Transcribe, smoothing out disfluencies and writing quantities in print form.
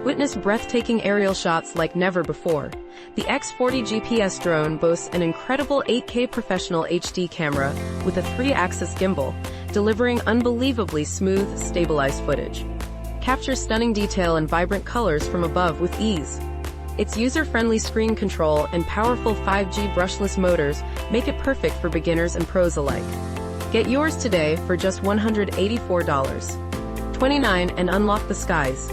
Witness breathtaking aerial shots like never before. The X40 GPS drone boasts an incredible 8K professional HD camera with a 3-axis gimbal, delivering unbelievably smooth, stabilized footage. Capture stunning detail and vibrant colors from above with ease. Its user-friendly screen control and powerful 5G brushless motors make it perfect for beginners and pros alike. Get yours today for just $184.29 and unlock the skies.